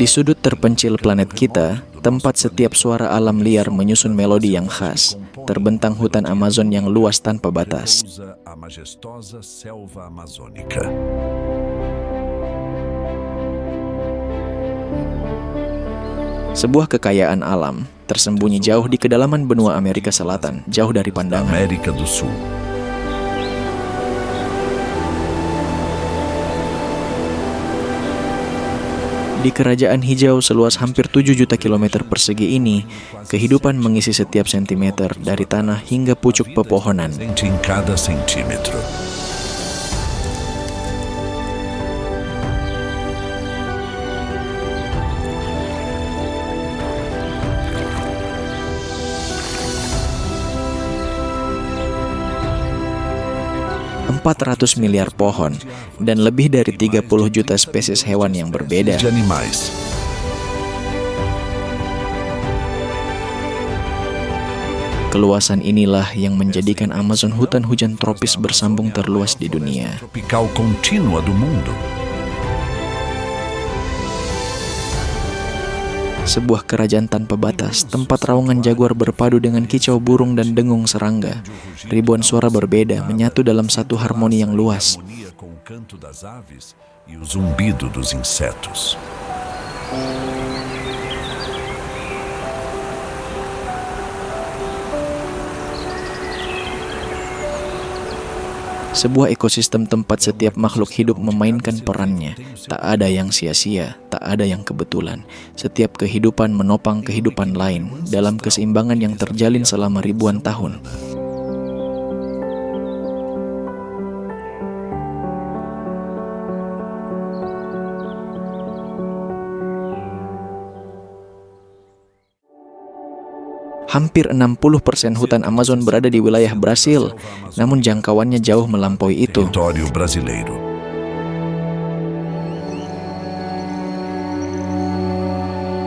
Di sudut terpencil planet kita, tempat setiap suara alam liar menyusun melodi yang khas, terbentang hutan Amazon yang luas tanpa batas. A majestosa selva amazônica. Sebuah kekayaan alam, tersembunyi jauh di kedalaman benua Amerika Selatan, jauh dari pandangan. América do Sul. Di kerajaan hijau seluas hampir 7 juta kilometer persegi ini, kehidupan mengisi setiap sentimeter dari tanah hingga pucuk pepohonan. Presente em cada centímetro. .400 miliar pohon dan lebih dari 30 juta spesies hewan yang berbeda. De animais. Keluasan inilah yang menjadikan Amazon hutan hujan tropis bersambung terluas di dunia. Tropical contínua do mundo. Sebuah kerajaan tanpa batas, tempat raungan jaguar berpadu dengan kicau burung dan dengung serangga. Ribuan suara berbeda menyatu dalam satu harmoni yang luas. Harmonia com o canto das aves e o zumbido dos insetos. Sebuah ekosistem tempat setiap makhluk hidup memainkan perannya. Tak ada yang sia-sia, tak ada yang kebetulan. Setiap kehidupan menopang kehidupan lain dalam keseimbangan yang terjalin selama ribuan tahun. Hampir 60% hutan Amazon berada di wilayah Brasil, namun jangkauannya jauh melampaui itu. Território brasileiro.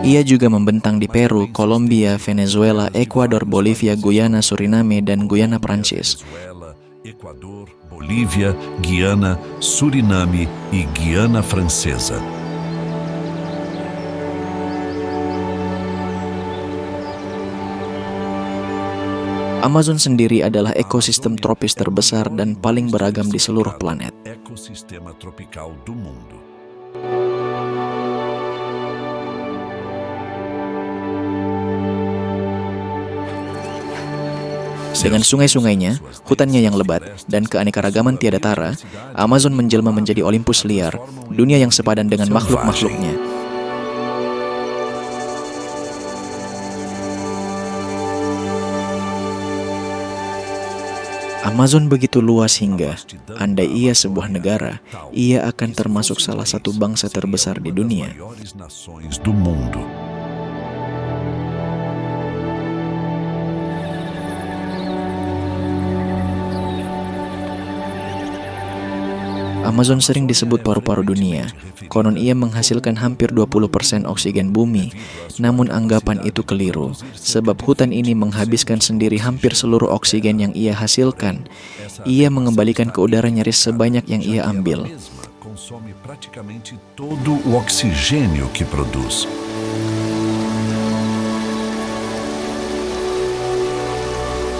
Ia juga membentang di Peru, Kolombia, Venezuela, Ekuador, Bolivia, Guyana, Suriname, dan Guyana Prancis. Venezuela, Equador, Bolívia, Guiana, Suriname e Guiana Francesa. Amazon sendiri adalah ekosistem tropis terbesar dan paling beragam di seluruh planet. Ecossistema tropical do mundo. Dengan sungai-sungainya, hutannya yang lebat, dan keanekaragaman tiada tara, Amazon menjelma menjadi Olympus liar, dunia yang sepadan dengan makhluk-makhluknya. Amazon begitu luas hingga, andai ia sebuah negara, ia akan termasuk salah satu bangsa terbesar di dunia. Maiores nações do mundo. Amazon sering disebut paru-paru dunia. Konon ia menghasilkan hampir 20% oksigen bumi. Namun anggapan itu keliru, sebab hutan ini menghabiskan sendiri hampir seluruh oksigen yang ia hasilkan. Ia mengembalikan ke udara nyaris sebanyak yang ia ambil. Consome praticamente todo o oxigênio que produz.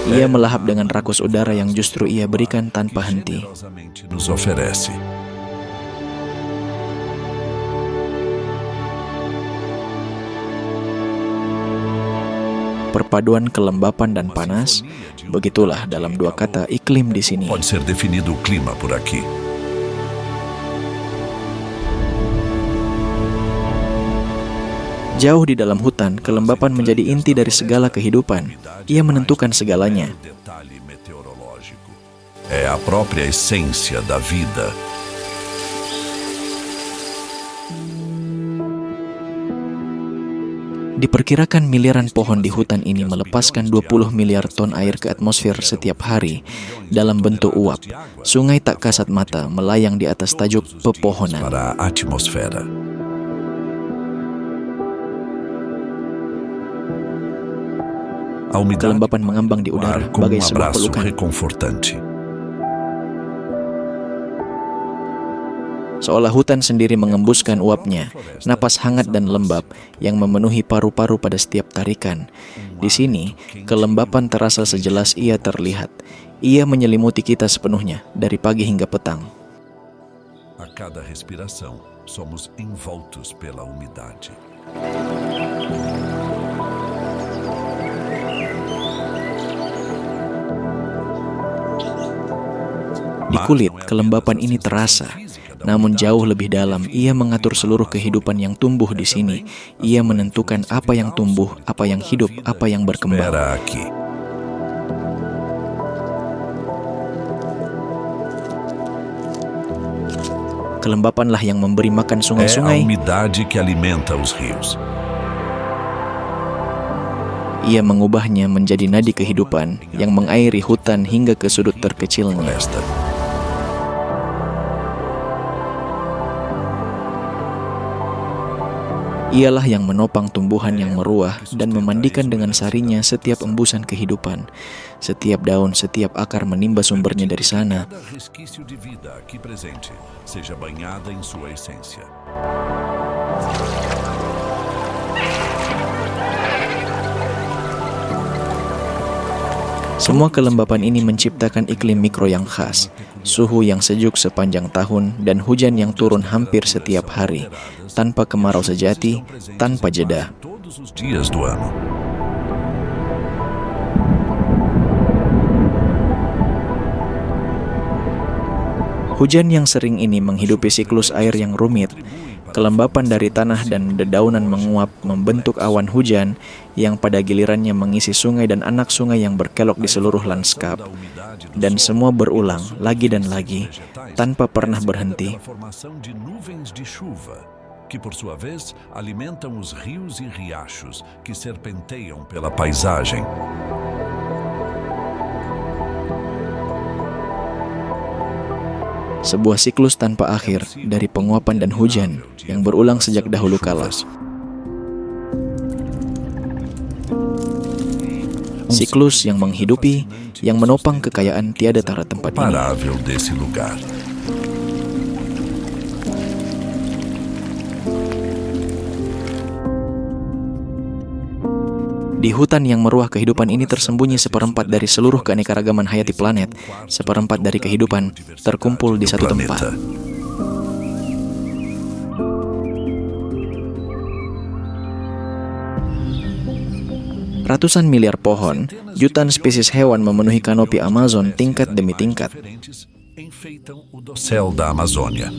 Ia melahap dengan rakus udara yang justru ia berikan tanpa henti. Generosamente nos oferece. Perpaduan kelembapan dan panas, begitulah dalam dua kata iklim di sini. Pode ser definido o clima por aqui. Jauh di dalam hutan, kelembapan menjadi inti dari segala kehidupan. Ia menentukan segalanya. Detalhe meteorológico. É a própria essência da vida. Diperkirakan miliaran pohon di hutan ini melepaskan 20 miliar ton air ke atmosfer setiap hari dalam bentuk uap. Sungai tak kasat mata melayang di atas tajuk pepohonan. Para a atmosfera. A umidade Kelembapan mengambang di udara com bagai sebuah abraço pelukan. reconfortante. seolah hutan sendiri mengembuskan uapnya, napas hangat dan lembab yang memenuhi paru-paru pada setiap tarikan. Di sini, kelembapan terasa sejelas ia terlihat. Ia menyelimuti kita sepenuhnya, dari pagi hingga petang. A cada respiração, somos envoltos pela umidade. Di kulit, kelembapan ini terasa. Namun jauh lebih dalam, ia mengatur seluruh kehidupan yang tumbuh di sini. Ia menentukan apa yang tumbuh, apa yang hidup, apa yang berkembang. Espera aqui. Kelembapanlah yang memberi makan É a sungai-sungai. umidade que alimenta os rios. Ia mengubahnya menjadi nadi kehidupan yang mengairi hutan hingga ke sudut terkecilnya. Floresta. Ialah yang menopang tumbuhan yang meruah dan memandikan dengan sarinya setiap embusan kehidupan. Setiap daun, setiap akar menimba sumbernya dari sana. Cada resquício de vida aqui presente seja banhada em sua essência. Semua kelembapan ini menciptakan iklim mikro yang khas, suhu yang sejuk sepanjang tahun, dan hujan yang turun hampir setiap hari, tanpa kemarau sejati, tanpa jeda. Todos os dias do ano. Hujan yang sering ini menghidupi siklus air yang rumit. Kelembapan dari tanah dan dedaunan menguap membentuk awan hujan yang pada gilirannya mengisi sungai dan anak sungai yang berkelok di seluruh lanskap. Dan semua berulang lagi dan lagi, tanpa pernah berhenti. A formação de nuvens de chuva, que por sua vez alimentam os rios e riachos que serpenteiam pela paisagem. Sebuah siklus tanpa akhir dari penguapan dan hujan yang berulang sejak dahulu kala. Siklus yang menghidupi, yang menopang kekayaan tiada tara tempat ini. Imparável desse lugar. Di hutan yang meruah kehidupan ini tersembunyi seperempat dari seluruh keanekaragaman hayati planet. Seperempat dari kehidupan terkumpul di satu tempat. Ratusan miliar pohon, jutaan spesies hewan memenuhi kanopi Amazon tingkat demi tingkat. Diferentes enfeitam o dossel da Amazônia.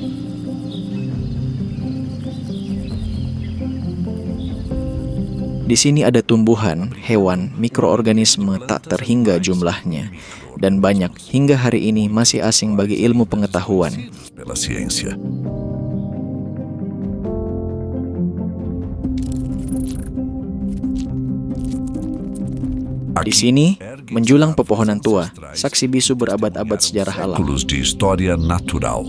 Di sini ada tumbuhan, hewan, mikroorganisme tak terhingga jumlahnya, dan banyak hingga hari ini masih asing bagi ilmu pengetahuan. Pela ciência. Di sini, menjulang pepohonan tua, saksi bisu berabad-abad sejarah alam. Séculos de história natural.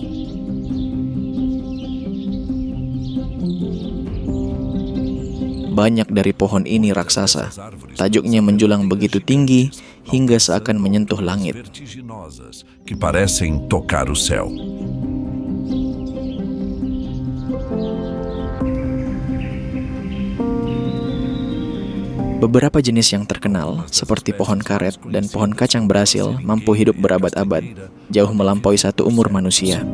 Banyak dari pohon ini raksasa. Tajuknya menjulang begitu tinggi hingga seakan menyentuh langit. Vertiginosas que parecem tocar o céu. Beberapa jenis yang terkenal, seperti pohon karet dan pohon kacang Brasil, mampu hidup berabad-abad, jauh melampaui satu umur manusia.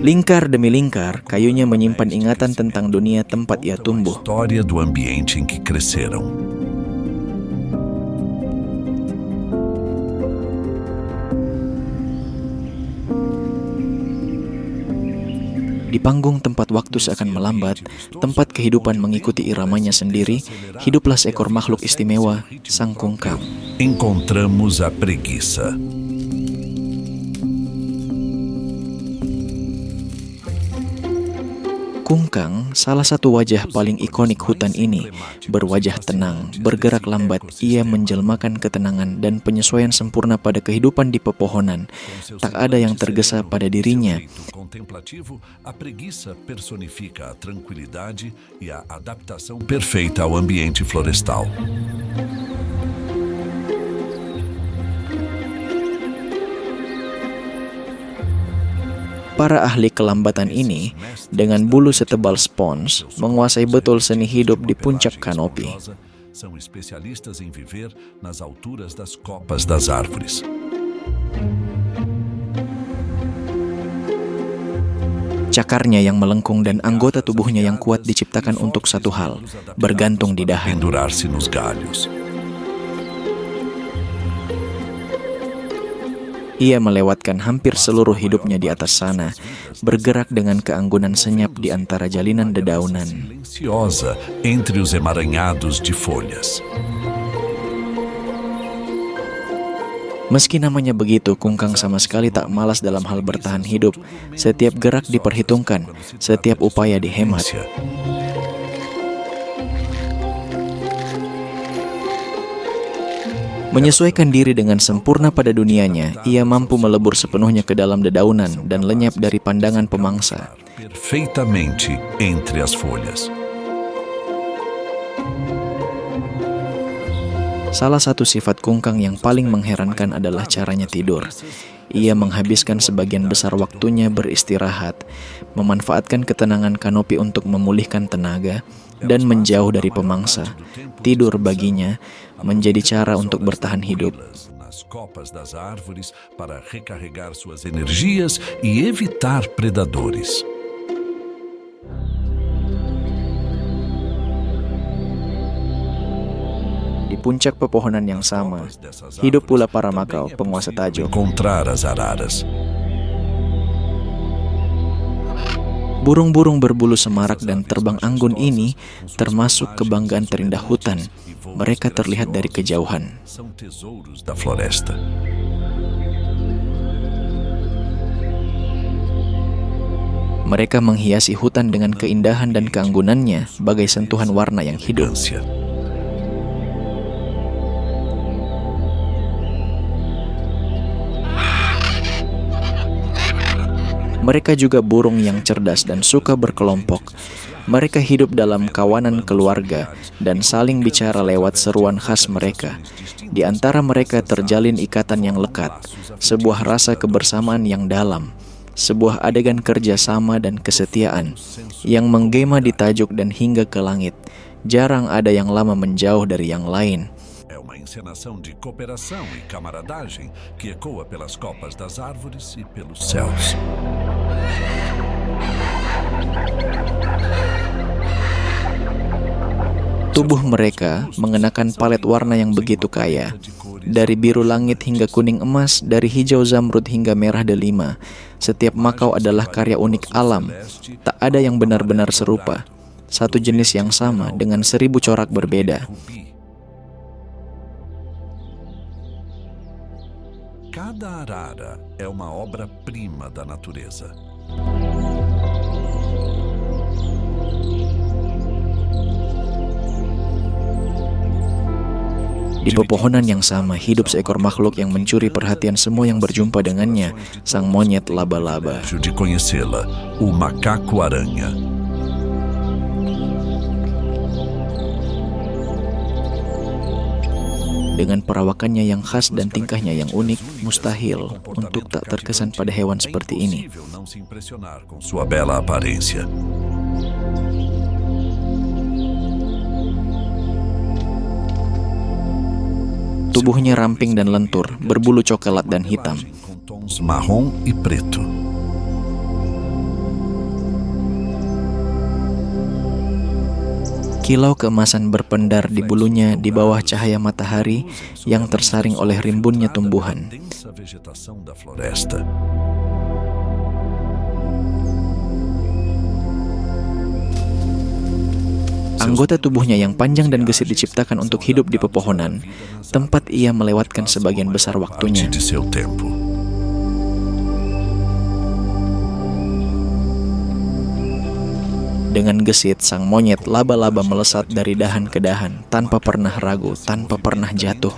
Lingkar demi lingkar, kayunya menyimpan ingatan tentang dunia tempat ia tumbuh. História do ambiente em que cresceram. Di panggung tempat waktu seakan melambat, tempat kehidupan mengikuti iramanya sendiri, hiduplah seekor makhluk istimewa, sang kungkang. Encontramos a preguiça. Kungkang, salah satu wajah paling ikonik hutan ini, berwajah tenang, bergerak lambat, ia menjelmakan ketenangan dan penyesuaian sempurna pada kehidupan di pepohonan. Tak ada yang tergesa pada dirinya. Contemplativo, a preguiça personifica a tranquilidade e a adaptação perfeita ao ambiente florestal. Para ahli kelambatan ini, dengan bulu setebal spons, menguasai betul seni hidup di puncak kanopi. São especialistas em viver nas alturas das copas das árvores. Cakarnya yang melengkung dan anggota tubuhnya yang kuat diciptakan untuk satu hal, bergantung di dahan. Pendurar-se nos galhos. Ia melewatkan hampir seluruh hidupnya di atas sana, bergerak dengan keanggunan senyap di antara jalinan dedaunan. Silenciosa entre os emaranhados de folhas. Meski namanya begitu, kungkang sama sekali tak malas dalam hal bertahan hidup. Setiap gerak diperhitungkan, setiap upaya dihemat. Menyesuaikan diri dengan sempurna pada dunianya, ia mampu melebur sepenuhnya ke dalam dedaunan dan lenyap dari pandangan pemangsa. Perfeitamente entre as folhas. Salah satu sifat kungkang yang paling mengherankan adalah caranya tidur. Ia menghabiskan sebagian besar waktunya beristirahat, memanfaatkan ketenangan kanopi untuk memulihkan tenaga, dan menjauh dari pemangsa. Tidur baginya menjadi cara untuk bertahan hidup. Nas copas das árvores para recarregar suas energias e evitar predadores. Di puncak pepohonan yang sama, hidup pula para makau, penguasa Tajo. Encontrar as araras. Burung-burung berbulu semarak dan terbang anggun ini termasuk kebanggaan terindah hutan. Mereka terlihat dari kejauhan. São tesouros da floresta. Mereka menghiasi hutan dengan keindahan dan keanggunannya bagai sentuhan warna yang hidup. Mereka juga burung yang cerdas dan suka berkelompok. Mereka hidup dalam kawanan keluarga dan saling bicara lewat seruan khas mereka. Di antara mereka terjalin ikatan yang lekat, sebuah rasa kebersamaan yang dalam, sebuah adegan kerjasama dan kesetiaan yang menggema di tajuk dan hingga ke langit. Jarang ada yang lama menjauh dari yang lain. Encenação de cooperação e camaradagem que ecoa pelas copas das árvores e pelos céus. Tubuh mereka mengenakan palet warna yang begitu kaya, dari biru langit hingga kuning emas, dari hijau zamrud hingga merah delima. Setiap makau adalah karya unik alam, tak ada yang benar-benar serupa. Satu jenis yang sama dengan 1000 corak berbeda. Cada arara é uma obra-prima da natureza. Di pepohonan yang sama, hidup seekor makhluk yang mencuri perhatian semua yang berjumpa dengannya, sang monyet laba-laba. De conhecê-la, o macaco-aranha. Dengan perawakannya yang khas dan tingkahnya yang unik, mustahil untuk tak terkesan pada hewan seperti ini. Não se impressionar com sua bela aparência. Tubuhnya ramping dan lentur, berbulu coklat dan hitam. Com tons marrom e preto. Kilau keemasan berpendar di bulunya di bawah cahaya matahari yang tersaring oleh rimbunnya tumbuhan. Anggota tubuhnya yang panjang dan gesit diciptakan untuk hidup di pepohonan, tempat ia melewatkan sebagian besar waktunya. Dengan gesit, sang monyet laba-laba melesat dari dahan ke dahan, tanpa pernah ragu, tanpa pernah jatuh.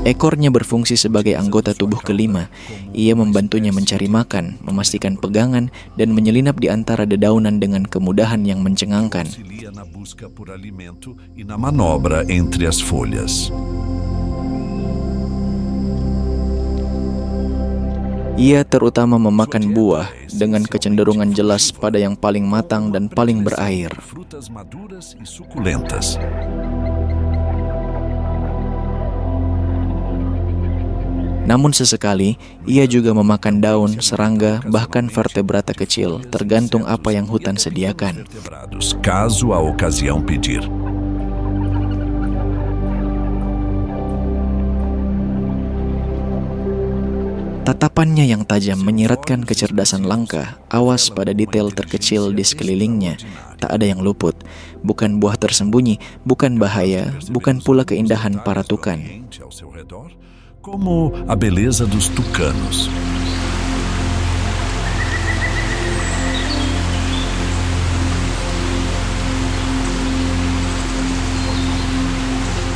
Ekornya berfungsi sebagai anggota tubuh kelima. Ia membantunya mencari makan, memastikan pegangan, dan menyelinap di antara dedaunan dengan kemudahan yang mencengangkan. Ia terutama memakan buah dengan kecenderungan jelas pada yang paling matang dan paling berair. Frutas maduras e suculentas. Namun sesekali, ia juga memakan daun, serangga, bahkan vertebrata kecil, tergantung apa yang hutan sediakan. Vertebrados, caso a ocasião pedir. Tatapannya yang tajam menyiratkan kecerdasan langka, awas pada detail terkecil di sekelilingnya. Tak ada yang luput, bukan buah tersembunyi, bukan bahaya, bukan pula keindahan para tukan. Ao seu redor, como a beleza dos tucanos.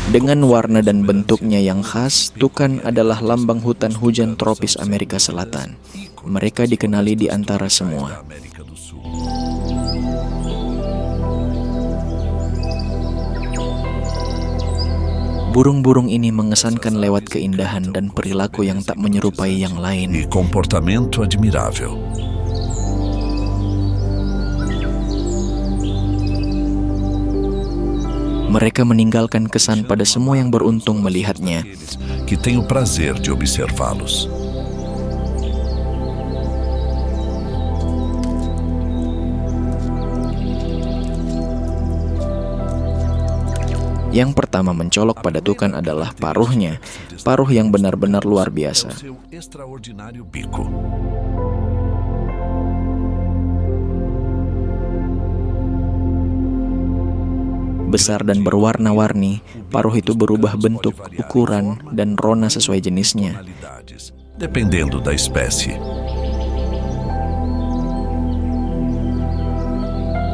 Dengan warna dan bentuknya yang khas, tukan adalah lambang hutan hujan tropis Amerika Selatan. Mereka dikenali di antara semua. América do Sul. Burung-burung ini mengesankan lewat keindahan dan perilaku yang tak menyerupai yang lain. E comportamento admirável. Mereka meninggalkan kesan pada semua yang beruntung melihatnya. Que tem o prazer de observá-los. Yang pertama mencolok pada tukan adalah paruhnya, paruh yang benar-benar luar biasa. Seu extraordinário bico. Besar dan berwarna-warni, paruh itu berubah bentuk, ukuran, dan rona sesuai jenisnya. Tonalidades, dependendo da espécie.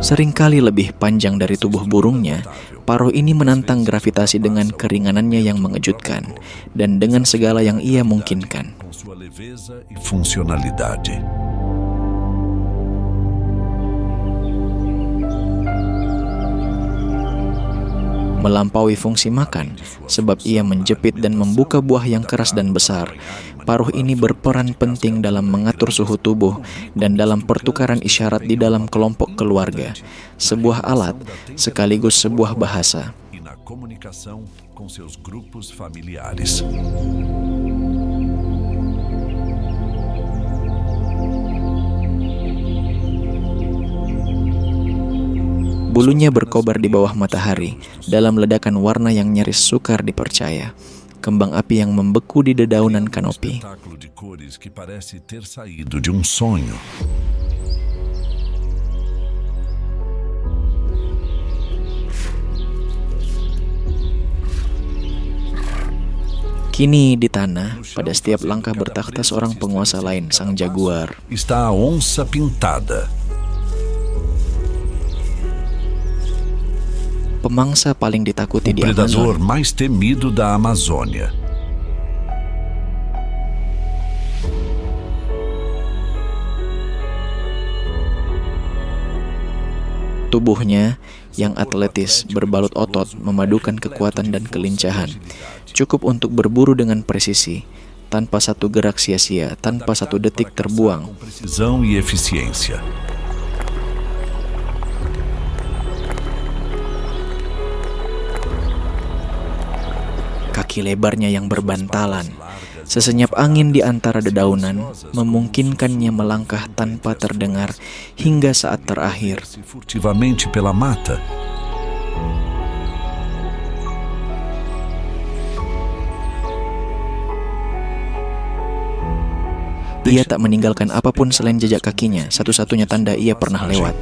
Seringkali lebih panjang dari tubuh burungnya, paruh ini menantang gravitasi dengan keringanannya yang mengejutkan, dan dengan segala yang ia mungkinkan. Com sua leveza e funcionalidade. Melampaui fungsi makan, sebab ia menjepit dan membuka buah yang keras dan besar. Paruh ini berperan penting dalam mengatur suhu tubuh dan dalam pertukaran isyarat di dalam kelompok keluarga. Sebuah alat, sekaligus sebuah bahasa. E na comunicação com seus grupos familiares. Bulunya berkobar di bawah matahari, dalam ledakan warna yang nyaris sukar dipercaya. Kembang api yang membeku di dedaunan kanopi. Espetáculo de cores que parece ter saído de sonho. Kini di tanah, pada setiap langkah bertakhta seorang penguasa lain, sang jaguar. Está a onça pintada. Pemangsa paling ditakuti O di predador Amazon. mais temido da Amazônia. Tubuhnya yang atletis, berbalut otot, memadukan kekuatan dan kelincahan. Cukup untuk berburu dengan presisi, tanpa satu gerak sia-sia, tanpa satu detik terbuang. Com precisão e eficiência. Kaki lebarnya yang berbantalan, sesenyap angin di antara dedaunan memungkinkannya melangkah tanpa terdengar hingga saat terakhir. Furtivamente pela mata. Ia tak meninggalkan apapun selain jejak kakinya, satu-satunya tanda ia pernah lewat.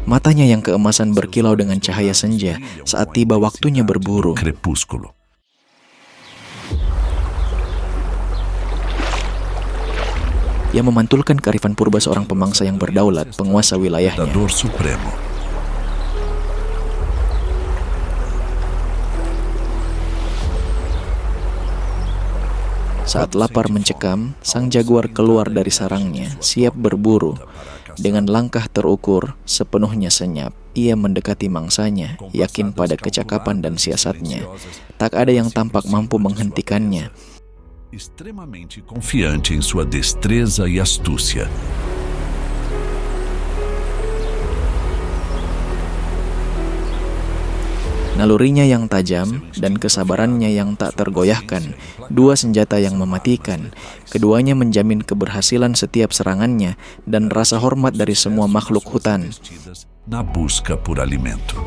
Matanya yang keemasan berkilau dengan cahaya senja saat tiba waktunya berburu. Crepúsculo. Ia memantulkan kearifan purba seorang pemangsa yang berdaulat, penguasa wilayahnya. Predador supremo. Saat lapar mencekam, sang jaguar keluar dari sarangnya, siap berburu. Dengan langkah terukur, sepenuhnya senyap, ia mendekati mangsanya, yakin pada kecakapan dan siasatnya. Tak ada yang tampak mampu menghentikannya. Extremamente confiante em sua destreza e astúcia. Nalurinya yang tajam dan kesabarannya yang tak tergoyahkan, dua senjata yang mematikan. Keduanya menjamin keberhasilan setiap serangannya dan rasa hormat dari semua makhluk hutan. Na busca por alimento.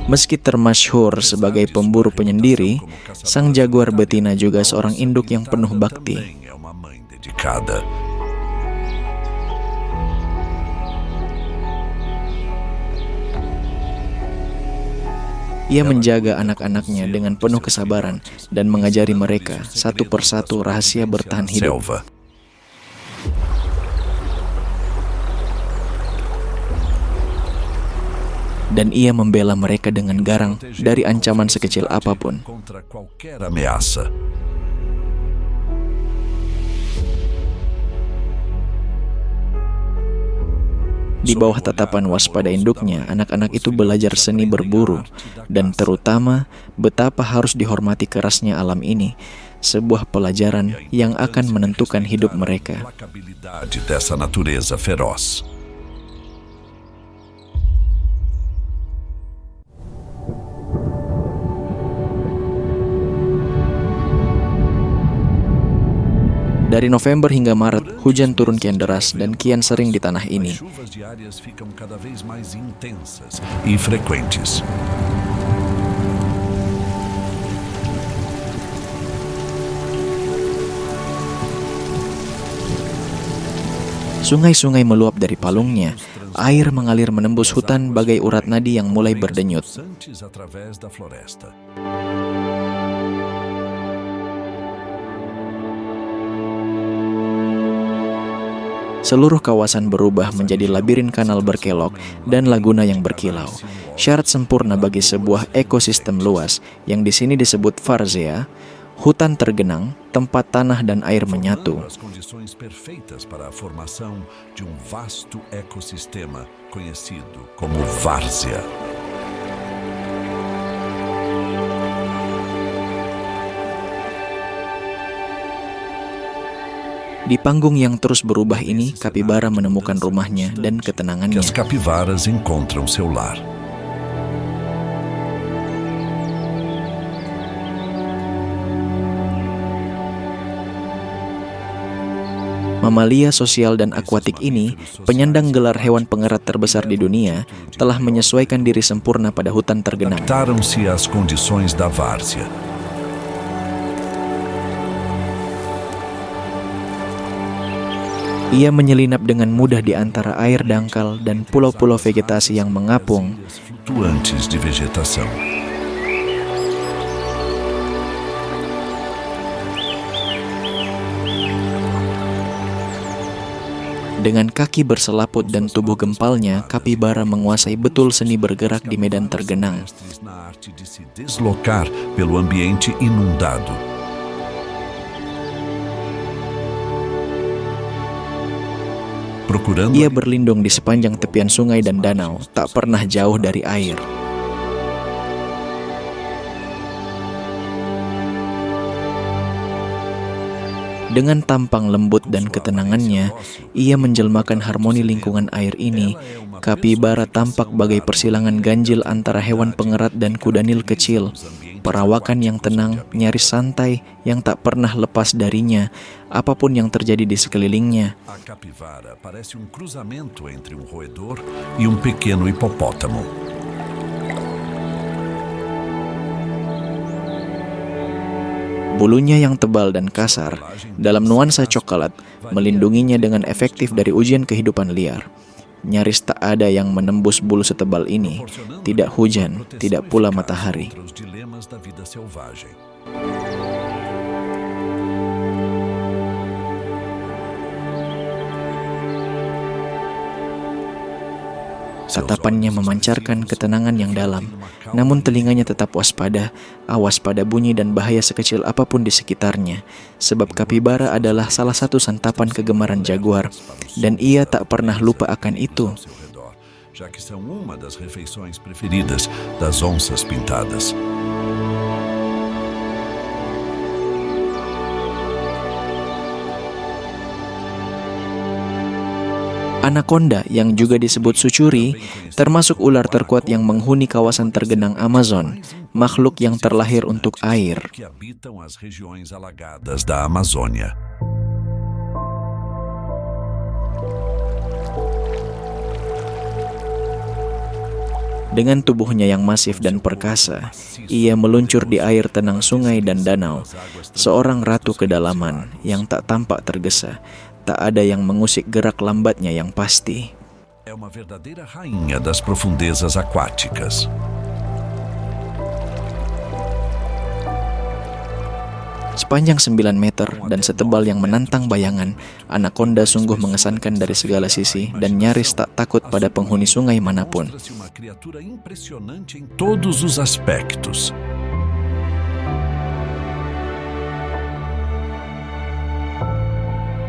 Meski termasyhur sebagai pemburu penyendiri, sang jaguar betina juga seorang induk yang penuh bakti. Também é uma mãe dedicada. Ia menjaga anak-anaknya dengan penuh kesabaran dan mengajari mereka satu persatu rahasia bertahan hidup. Selva. Dan ia membela mereka dengan garang dari ancaman sekecil apapun. Contra qualquer ameaça. Di bawah tatapan waspada induknya, anak-anak itu belajar seni berburu, dan terutama betapa harus dihormati kerasnya alam ini, sebuah pelajaran yang akan menentukan hidup mereka. Implacabilidade dessa natureza feroz. Dari November hingga Maret, hujan turun kian deras dan kian sering di tanah ini. As chuvas diárias ficam cada vez mais intensas e frequentes. Sungai-sungai meluap dari palungnya, air mengalir menembus hutan bagai urat nadi yang mulai berdenyut. Pulsantes através da floresta. Seluruh kawasan berubah menjadi labirin kanal berkelok dan laguna yang berkilau. Syarat sempurna bagi sebuah ekosistem luas yang di sini disebut Várzea, hutan tergenang, tempat tanah dan air menyatu. As condições perfeitas para a formação de vasto ecossistema conhecido como várzea. Di panggung yang terus berubah ini, kapibara menemukan rumahnya dan Que ketenangannya. as capivaras encontram seu lar. Mamalia sosial dan akuatik ini, penyandang gelar hewan pengerat terbesar di dunia, telah menyesuaikan diri sempurna pada hutan tergenang. Adaptaram-se às condições da várzea. Ia menyelinap dengan mudah di antara air dangkal dan pulau-pulau vegetasi yang mengapung. Flutuantes de vegetação. Dengan kaki berselaput dan tubuh gempalnya, kapibara menguasai betul seni bergerak di medan tergenang. Mestres na arte de se deslocar pelo ambiente inundado. Procurando Ia berlindung di sepanjang tepian sungai dan danau, tak pernah jauh dari air. Dengan tampang lembut dan ketenangannya, ia menjelmakan harmoni lingkungan air ini. Kapibara tampak bagai persilangan ganjil antara hewan pengerat dan kuda nil kecil. Perawakan yang tenang, nyaris santai, yang tak pernah lepas darinya, apapun yang terjadi di sekelilingnya. a capivara parece cruzamento entre roedor e pequeno hipopótamo. Bulunya yang tebal dan kasar, dalam nuansa coklat, melindunginya dengan efektif dari ujian kehidupan liar. Nyaris tak ada yang menembus bulu setebal ini, tidak hujan, tidak pula matahari. Contra os dilemas da vida selvagem. Tatapannya memancarkan ketenangan yang dalam, namun telinganya tetap waspada, awas pada bunyi dan bahaya sekecil apapun di sekitarnya. Sebab kapibara adalah salah satu santapan kegemaran jaguar, dan ia tak pernah lupa akan itu. Já que são uma das refeições preferidas das onças pintadas. Anaconda yang juga disebut sucuri, termasuk ular terkuat yang menghuni kawasan tergenang Amazon, makhluk yang terlahir untuk air. Que habitam as regiões alagadas da Amazônia. Dengan tubuhnya yang masif dan perkasa, ia meluncur di air tenang sungai dan danau, seorang ratu kedalaman yang tak tampak tergesa. Tak ada yang mengusik gerak lambatnya yang pasti. É uma verdadeira rainha das profundezas aquáticas. Sepanjang 9 meter dan setebal yang menantang bayangan, Anaconda sungguh mengesankan dari segala sisi dan nyaris tak takut pada penghuni sungai manapun. Mostra-se uma criatura impressionante em todos os aspectos.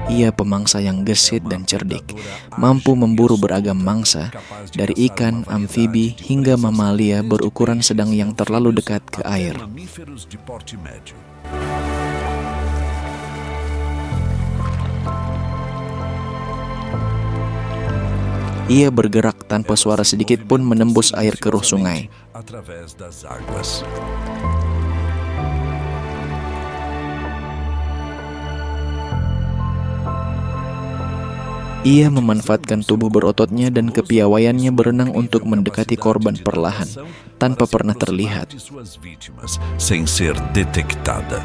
Ia pemangsa yang gesit dan cerdik, mampu memburu beragam mangsa, dari ikan, amfibi, hingga mamalia berukuran sedang yang terlalu dekat ke air. Mamíferos de porte médio. Ia bergerak tanpa suara sedikit pun menembus air keruh sungai. Através das águas. Ia memanfaatkan tubuh berototnya dan kepiawaiannya berenang untuk mendekati korban perlahan, tanpa pernah terlihat. De suas vítimas, sem ser detectada.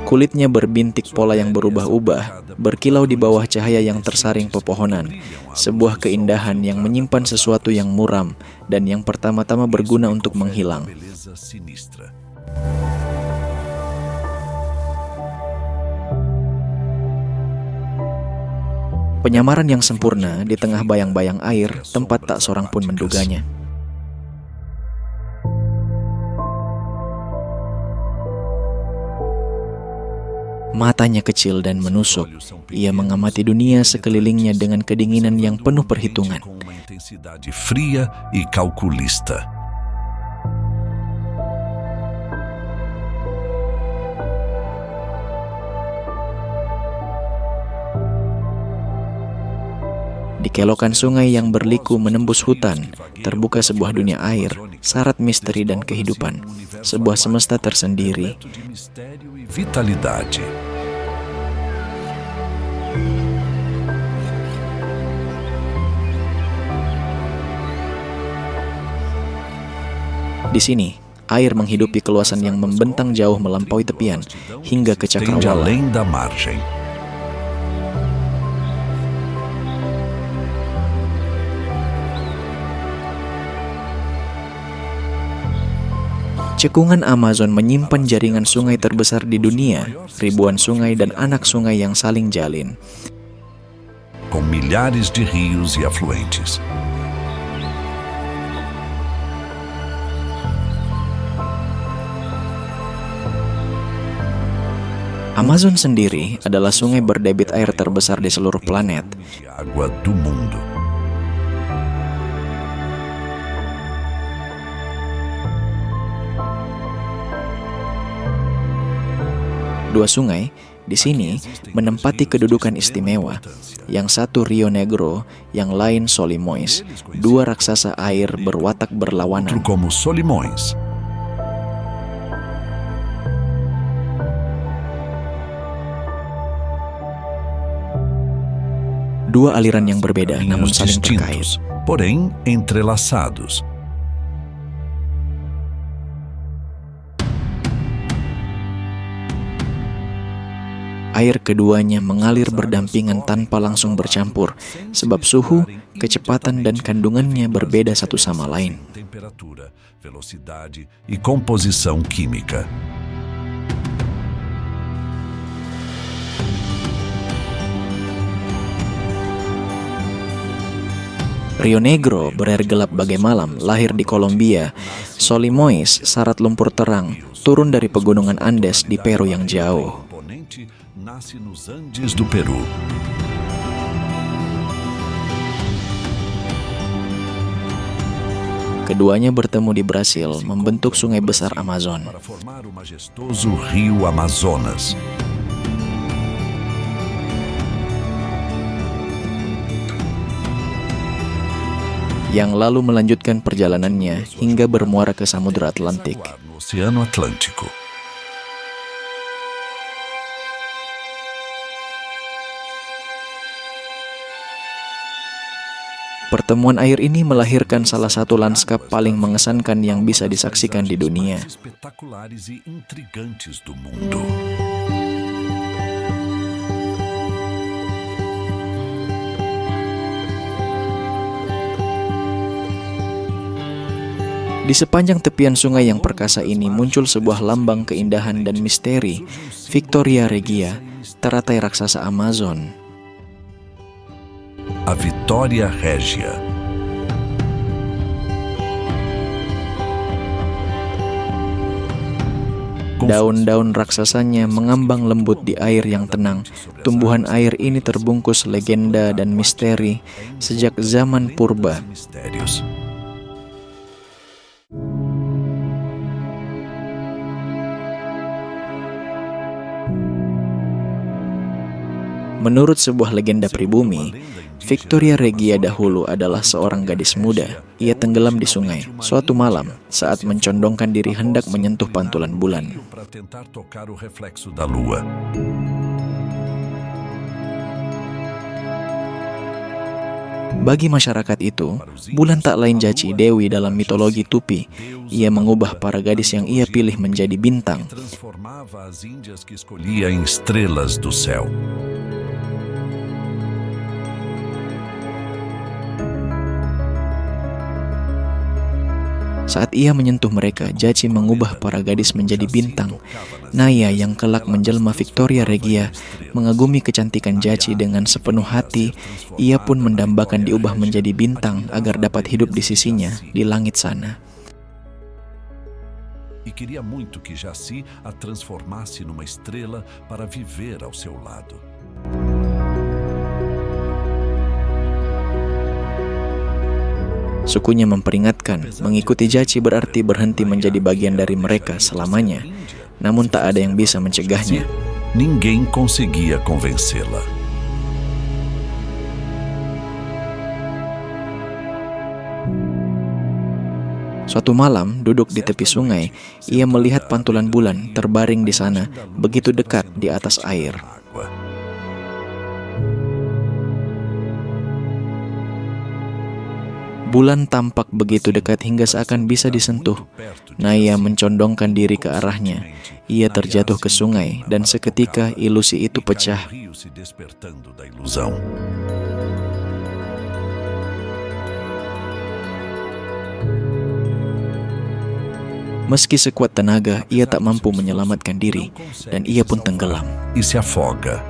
Kulitnya berbintik pola yang berubah-ubah, berkilau di bawah cahaya yang tersaring pepohonan. Sebuah keindahan yang menyimpan sesuatu yang muram dan yang pertama-tama berguna untuk menghilang. Beleza sinistra. Penyamaran yang sempurna di tengah bayang-bayang air, tempat tak seorang pun menduganya. Matanya kecil dan menusuk. Ia mengamati dunia sekelilingnya dengan kedinginan yang penuh perhitungan. Com uma intensidade fria e calculista. Di kelokan sungai yang berliku menembus hutan, terbuka sebuah dunia air, syarat misteri dan kehidupan, sebuah semesta tersendiri. De mistério e vitalidade. Di sini, air menghidupi keluasan yang membentang jauh melampaui tepian, hingga ke Tende cakrawala. além da margem. Cekungan Amazon menyimpan jaringan sungai terbesar di dunia, ribuan sungai dan anak sungai yang saling jalin. Com milhares de rios e afluentes. Amazon sendiri adalah sungai berdebit air terbesar di seluruh planet. De água do mundo. Dua sungai di sini menempati kedudukan istimewa. Yang satu Rio Negro, yang lain Solimois, dua raksasa air berwatak Outro berlawanan. como Solimões. Dua aliran yang berbeda namun Caminhos saling terkait. distintos, porém entrelaçados. Air keduanya mengalir berdampingan tanpa langsung bercampur, sebab suhu, kecepatan, dan kandungannya berbeda satu sama lain. Temperatura, velocidade e composição química. Rio Negro berair gelap bagai malam, lahir di Kolombia. Solimois, syarat lumpur terang, turun dari pegunungan Andes di Peru yang jauh. Imponente nasce nos Andes do Peru. Keduanya bertemu di Brasil, membentuk sungai besar Amazon. Para formar o majestoso rio Amazonas. Yang lalu melanjutkan perjalanannya hingga bermuara ke Samudra Atlantik. No Oceano Atlântico. Pertemuan air ini melahirkan salah satu lanskap paling mengesankan yang bisa disaksikan di dunia. Espetaculares e intrigantes do mundo. Di sepanjang tepian sungai yang perkasa ini muncul sebuah lambang keindahan dan misteri, Victoria Regia, teratai raksasa Amazon. A Vitória Régia. Daun-daun raksasanya mengambang lembut di air yang tenang. Tumbuhan air ini terbungkus legenda dan misteri sejak zaman purba. Mistérios. Menurut sebuah legenda pribumi, Victoria Regia dahulu adalah seorang gadis muda. Ia tenggelam di sungai suatu malam saat mencondongkan diri hendak menyentuh pantulan bulan. Para tentar tocar o reflexo da lua. Bagi masyarakat itu, bulan tak lain Jaci Dewi dalam mitologi Tupi. Ia mengubah para gadis yang ia pilih menjadi bintang. Transformava as índias que escolhia em estrelas do céu. Saat ia menyentuh mereka, Jaci mengubah para gadis menjadi bintang. Naya yang kelak menjelma Victoria Regia mengagumi kecantikan Jaci dengan sepenuh hati. Ia pun mendambakan diubah menjadi bintang agar dapat hidup di sisinya di langit sana. E queria muito que Jaci a transformasse numa estrela para viver ao seu lado. Sukunya memperingatkan, mengikuti Jaci berarti berhenti menjadi bagian dari mereka selamanya. Namun tak ada yang bisa mencegahnya. Ninguém conseguia convencê-la. Suatu malam, duduk di tepi sungai, ia melihat pantulan bulan terbaring di sana, begitu dekat di atas air. Água. Bulan tampak begitu dekat hingga seakan bisa disentuh. Naya mencondongkan diri ke arahnya. Ia terjatuh ke sungai dan seketika ilusi itu pecah. Rio se despertando da ilusão. Meski sekuat tenaga, ia tak mampu menyelamatkan diri dan ia pun tenggelam. E se afoga.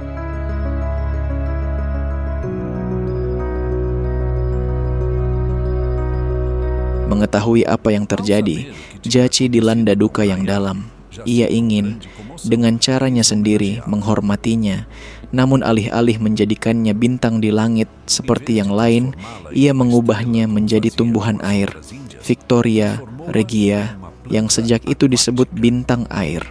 Mengetahui apa yang terjadi, Jaci dilanda duka yang dalam. Ia ingin, dengan caranya sendiri, menghormatinya. Namun alih-alih menjadikannya bintang di langit seperti yang lain, ia mengubahnya menjadi tumbuhan air, Victoria Regia, yang sejak itu disebut bintang air.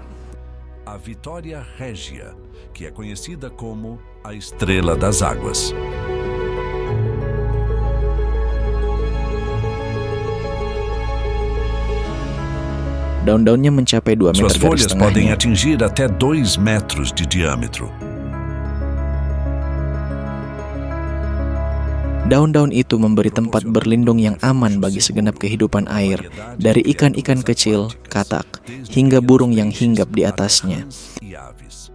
A Vitória Régia, que é conhecida como a Estrela das Águas. Daun-daunnya mencapai 2 Suas meter garis folhas podem tengahnya. atingir até 2 metros de diâmetro. Daun-daun itu memberi tempat berlindung yang aman bagi segenap kehidupan air, dari ikan-ikan kecil, katak, hingga burung yang hinggap di atasnya. E aves.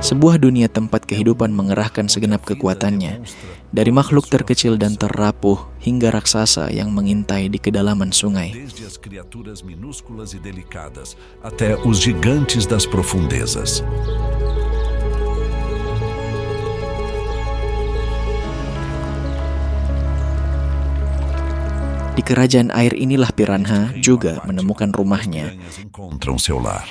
Sebuah dunia tempat kehidupan mengerahkan segenap kekuatannya, dari makhluk terkecil dan terrapuh hingga raksasa yang mengintai di kedalaman sungai. Desde as criaturas minúsculas e delicadas até os gigantes das profundezas. Di kerajaan air inilah piranha juga menemukan rumahnya. Piranhas encontram seu lar.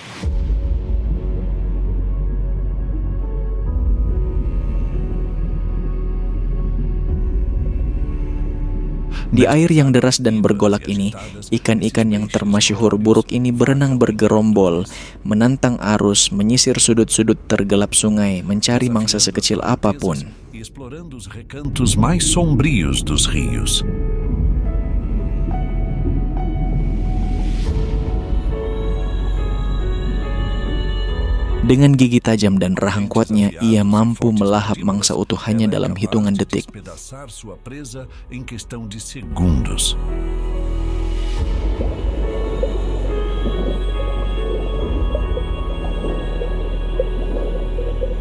Di air yang deras dan bergolak ini, ikan-ikan yang termasyhur buruk ini berenang bergerombol, menantang arus, menyisir sudut-sudut tergelap sungai, mencari mangsa sekecil apapun. E explorando os recantos mais sombrios dos rios. Dengan gigi tajam dan rahang kuatnya, ia mampu melahap mangsa utuh hanya dalam hitungan detik. Despedaçar sua presa em questão de segundos.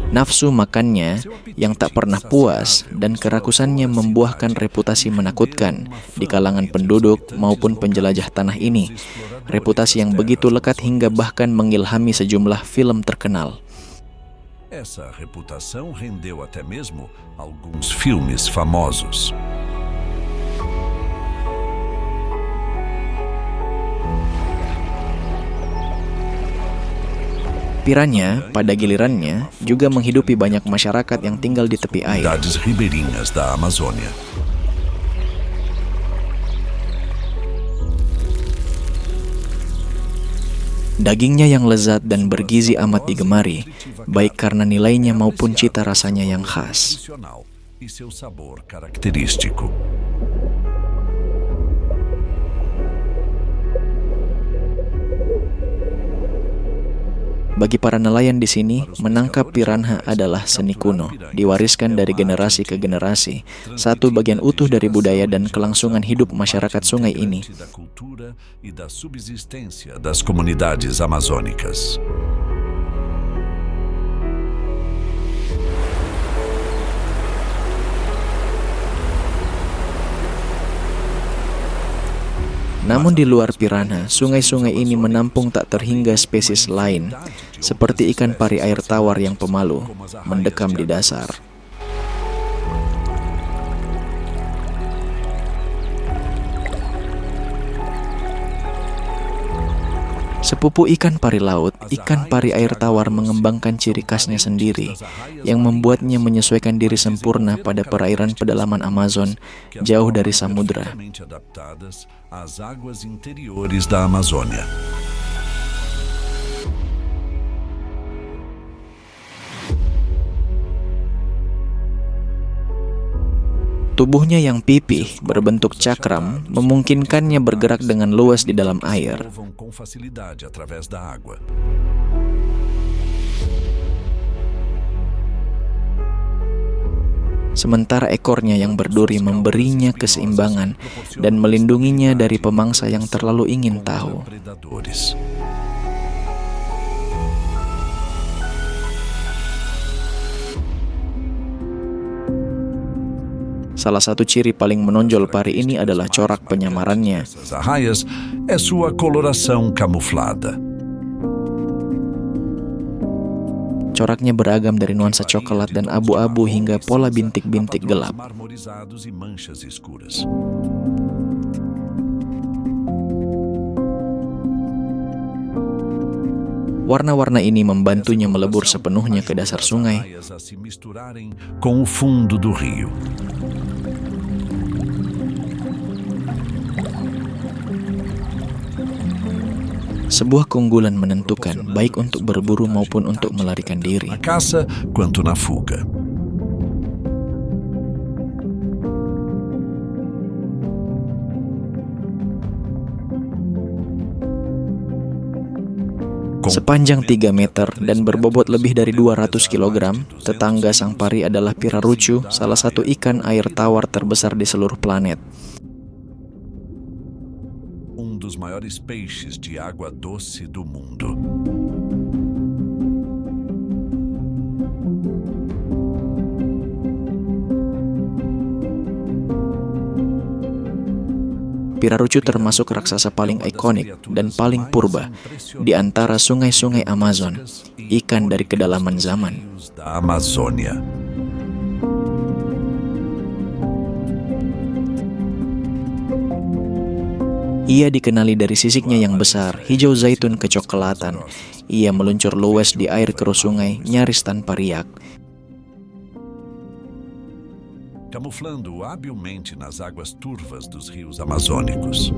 Nafsu makannya yang tak pernah puas dan kerakusannya membuahkan reputasi menakutkan di kalangan penduduk maupun penjelajah tanah ini. Reputasi yang begitu lekat hingga bahkan mengilhami sejumlah film terkenal. Essa reputação rendeu até mesmo alguns filmes famosos. Piranha, pada gilirannya, juga menghidupi banyak masyarakat yang tinggal di tepi air. Cidades ribeirinhas da Amazônia. Dagingnya yang lezat dan bergizi amat digemari, baik karena nilainya maupun cita rasanya yang khas. Tradicional e seu sabor característico. Bagi para nelayan di sini, menangkap piranha adalah seni kuno, diwariskan dari generasi ke generasi, satu bagian utuh dari budaya dan kelangsungan hidup masyarakat sungai ini. Da cultura e da subsistência das comunidades amazônicas. Namun di luar piranha, sungai-sungai ini menampung tak terhingga spesies lain, seperti ikan pari air tawar yang pemalu, mendekam di dasar. Sepupu ikan pari laut, ikan pari air tawar mengembangkan ciri khasnya sendiri, yang membuatnya menyesuaikan diri sempurna pada perairan pedalaman Amazon, jauh dari samudra. Completamente adaptadas às águas interiores da Amazônia. Tubuhnya yang pipih, berbentuk cakram, memungkinkannya bergerak dengan luas di dalam air. Movam com facilidade através da água. Sementara ekornya yang berduri memberinya keseimbangan dan melindunginya dari pemangsa yang terlalu ingin tahu. Predadores. Salah satu ciri paling menonjol pari ini adalah corak penyamarannya. Essas arraias é sua coloração camuflada. Coraknya beragam dari nuansa coklat dan abu-abu hingga pola bintik-bintik gelap. Marmorizados e manchas escuras. Warna-warna ini membantunya melebur sepenuhnya ke dasar sungai. Arraias a se misturarem com o fundo do rio. Sebuah keunggulan menentukan, baik untuk berburu maupun untuk melarikan diri. Na caça quanto na fuga. Sepanjang 3 meter dan berbobot lebih dari 200 kg, tetangga sang pari adalah pirarucu, salah satu ikan air tawar terbesar di seluruh planet. Dos maiores peixes de água doce do mundo. Pirarucu termasuk raksasa paling ikonik dan paling purba di antara sungai-sungai Amazon, ikan dari kedalaman zaman. Da Amazônia. Ia dikenali dari sisiknya yang besar, hijau zaitun kecoklatan. Ia meluncur luwes di air keruh sungai, nyaris tanpa riak. Camuflando habilmente nas águas turvas dos rios amazônicos.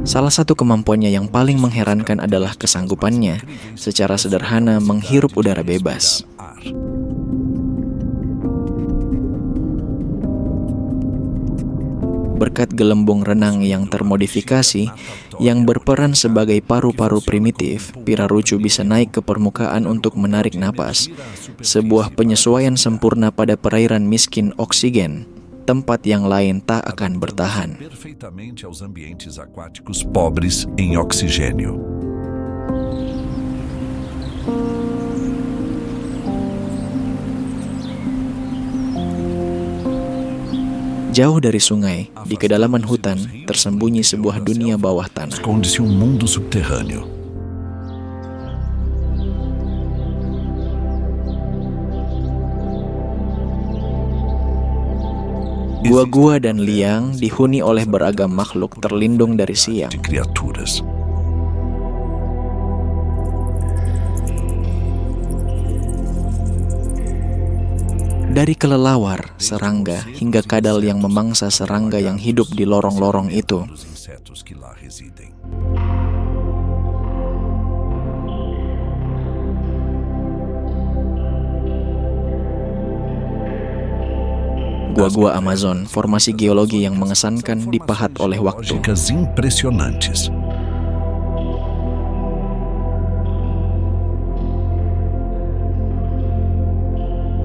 Salah satu kemampuannya yang paling mengherankan adalah kesanggupannya secara sederhana menghirup udara bebas. Berkat gelembung renang yang termodifikasi, yang berperan sebagai paru-paru primitif, Pirarucu bisa naik ke permukaan untuk menarik napas. Sebuah penyesuaian sempurna pada perairan miskin oksigen, tempat yang lain tak akan bertahan. Perfeitamente aos ambientes aquáticos pobres em oxigênio. Jauh dari sungai, di kedalaman hutan, tersembunyi sebuah dunia bawah tanah. Esconde-se mundo subterrâneo. Gua-gua dan liang dihuni oleh beragam makhluk terlindung dari siang. De criaturas. Dari kelelawar, serangga, hingga kadal yang memangsa serangga yang hidup di lorong-lorong itu. Dos insetos que lá residem. Gua-gua Amazon, formasi geologi yang mengesankan dipahat oleh waktu. Lógicas impressionantes.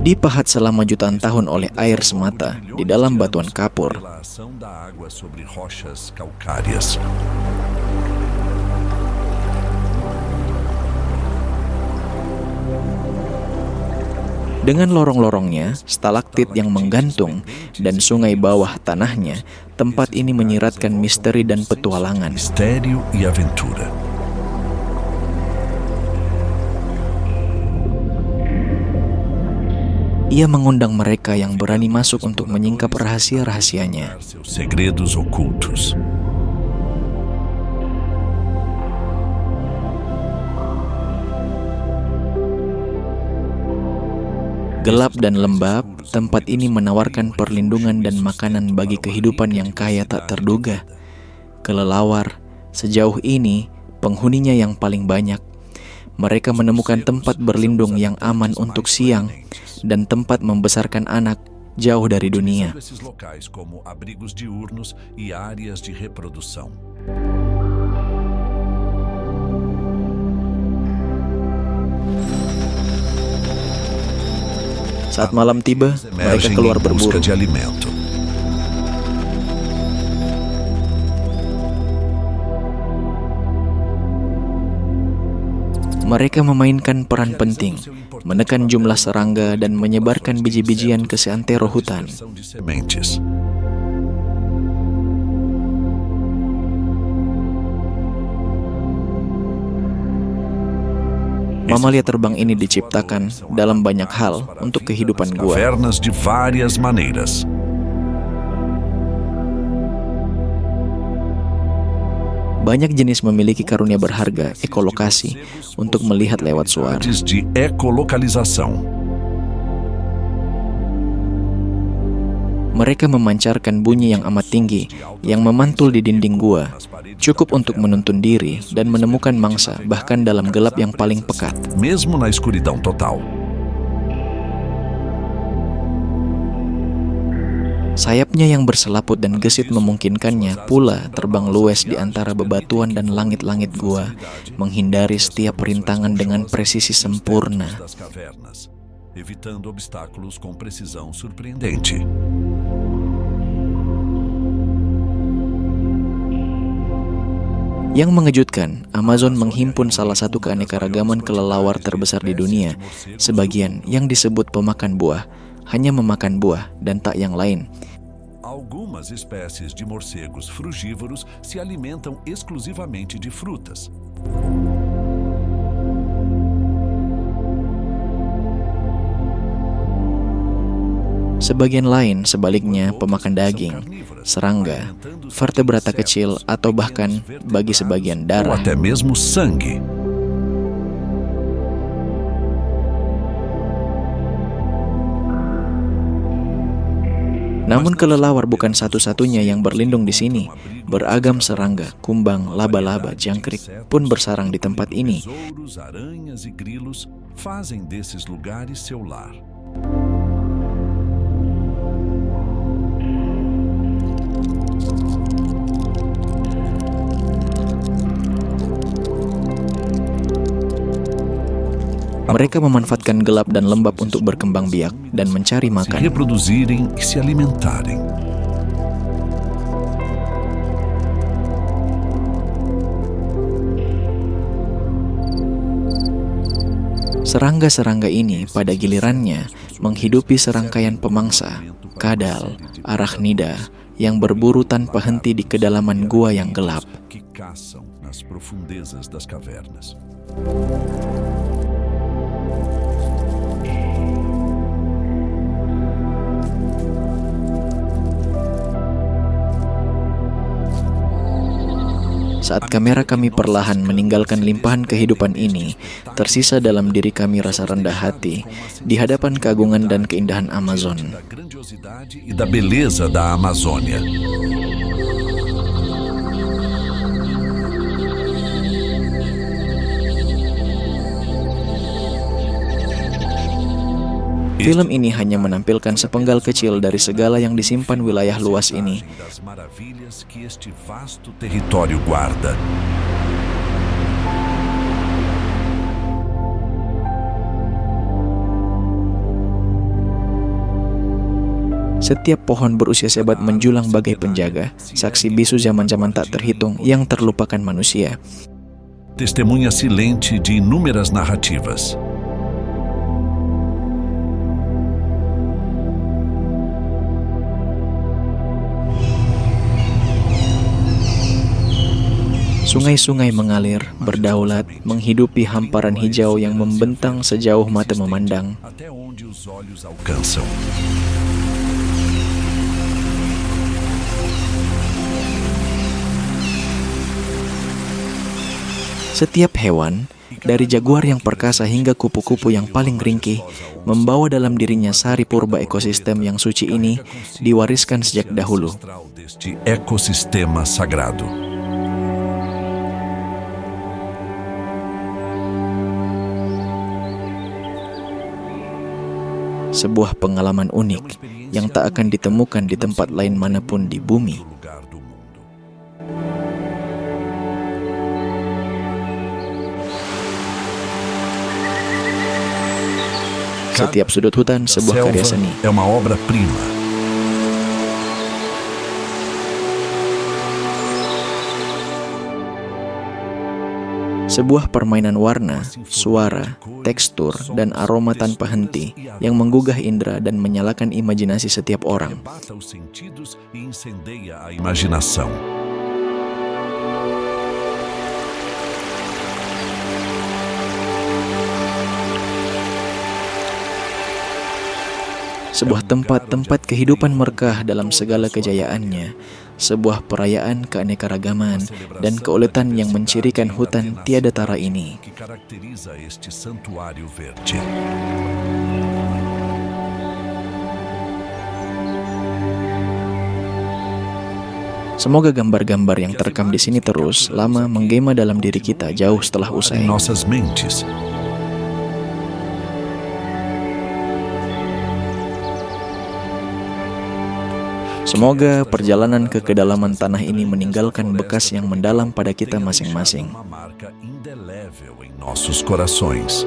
Dipahat selama jutaan tahun oleh air semata di dalam batuan kapur. Pela ação da água sobre rochas calcárias. Dengan lorong-lorongnya, stalaktit yang menggantung, dan sungai bawah tanahnya, tempat ini menyiratkan misteri dan petualangan. Mistério e aventura. Ia mengundang mereka yang berani masuk untuk menyingkap rahasia-rahasianya. Seus segredos ocultos. Gelap dan lembab, tempat ini menawarkan perlindungan dan makanan bagi kehidupan yang kaya tak terduga. Kelelawar, sejauh ini penghuninya yang paling banyak. Mereka menemukan tempat berlindung yang aman untuk siang dan tempat membesarkan anak jauh dari dunia. Esses locais como abrigos diurnos e áreas de reprodução. Saat malam tiba, mereka Emergem keluar em busca berburu. de alimento. Mereka memainkan peran penting, menekan jumlah serangga dan menyebarkan biji-bijian ke seantero hutan. Dispersão de sementes. Mamalia terbang ini diciptakan dalam banyak hal untuk kehidupan gua. Cavernas de várias maneiras. Banyak jenis memiliki karunia berharga, ekolokasi, untuk melihat lewat suara. Habilidades de ecolocalização. Mereka memancarkan bunyi yang amat tinggi, yang memantul di dinding gua, cukup untuk menuntun diri dan menemukan mangsa, bahkan dalam gelap yang paling pekat. Mesmo na escuridão total. Sayapnya yang berselaput dan gesit memungkinkannya pula terbang luwes di antara bebatuan dan langit-langit gua, menghindari setiap rintangan dengan presisi sempurna. Das cavernas, evitando obstáculos com precisão surpreendente. Yang mengejutkan, Amazon menghimpun salah satu keanekaragaman kelelawar terbesar di dunia, sebagian yang disebut pemakan buah, hanya memakan buah dan tak yang lain. Algumas espécies de morcegos frugívoros se alimentam exclusivamente de frutas. Sebagian lain sebaliknya pemakan daging, serangga, vertebrata kecil atau bahkan bagi sebagian Ou darah. até mesmo sangue. Namun kelelawar bukan satu-satunya yang berlindung di sini. Beragam serangga, kumbang, laba-laba, jangkrik pun bersarang di tempat ini. Besouros, aranhas e grilos fazem desses lugares seu lar. Mereka memanfaatkan gelap dan lembab untuk berkembang biak dan mencari Se makan. reproduzirem e se alimentarem. Serangga-serangga ini pada gilirannya menghidupi serangkaian pemangsa, kadal, arachnida yang berburu tanpa henti di kedalaman gua yang gelap. Que caçam nas profundezas das cavernas. Saat kamera kami perlahan meninggalkan limpahan kehidupan ini, tersisa dalam diri kami rasa rendah hati di hadapan keagungan dan keindahan Amazon. Da grandiosidade e da beleza da Amazônia. Film ini hanya menampilkan sepenggal kecil dari segala yang disimpan wilayah luas ini. Das maravilhas que este vasto território guarda. Setiap pohon berusia sebat menjulang bagai penjaga, saksi bisu zaman-zaman tak terhitung yang terlupakan manusia. Testemunha silente de inúmeras narrativas. Sungai-sungai mengalir, berdaulat, menghidupi hamparan hijau yang membentang sejauh mata memandang. Até onde os olhos alcançam. Setiap hewan, dari jaguar yang perkasa hingga kupu-kupu yang paling ringkih, membawa dalam dirinya sari purba ekosistem yang suci ini diwariskan sejak dahulu. Ancestral deste ecossistema sagrado. Sebuah pengalaman unik yang tak akan ditemukan di tempat lain manapun di bumi. Lugar do mundo. Setiap sudut hutan sebuah karya seni. É uma obra-prima. Sebuah permainan warna, suara, tekstur, dan aroma tanpa henti yang menggugah indera dan menyalakan imajinasi setiap orang. Bata os sentidos e incendeia a imaginação. Sebuah tempat kehidupan merkah dalam segala kejayaannya, sebuah perayaan keanekaragaman dan keuletan yang mencirikan hutan tiada tara ini. Que caracteriza este santuário verde. Semoga gambar-gambar yang terekam di sini terus lama menggema dalam diri kita jauh setelah Em usai. nossas mentes. Semoga perjalanan ke kedalaman tanah ini meninggalkan bekas yang mendalam pada kita masing-masing. Uma marca indelével em nossos corações.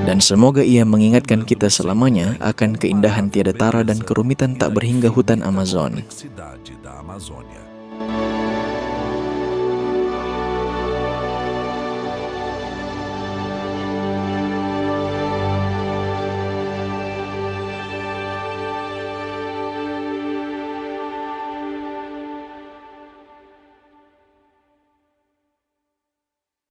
Dan semoga ia mengingatkan kita selamanya akan keindahan tiada tara dan kerumitan tak berhingga hutan Amazon. Complexidade da Amazônia.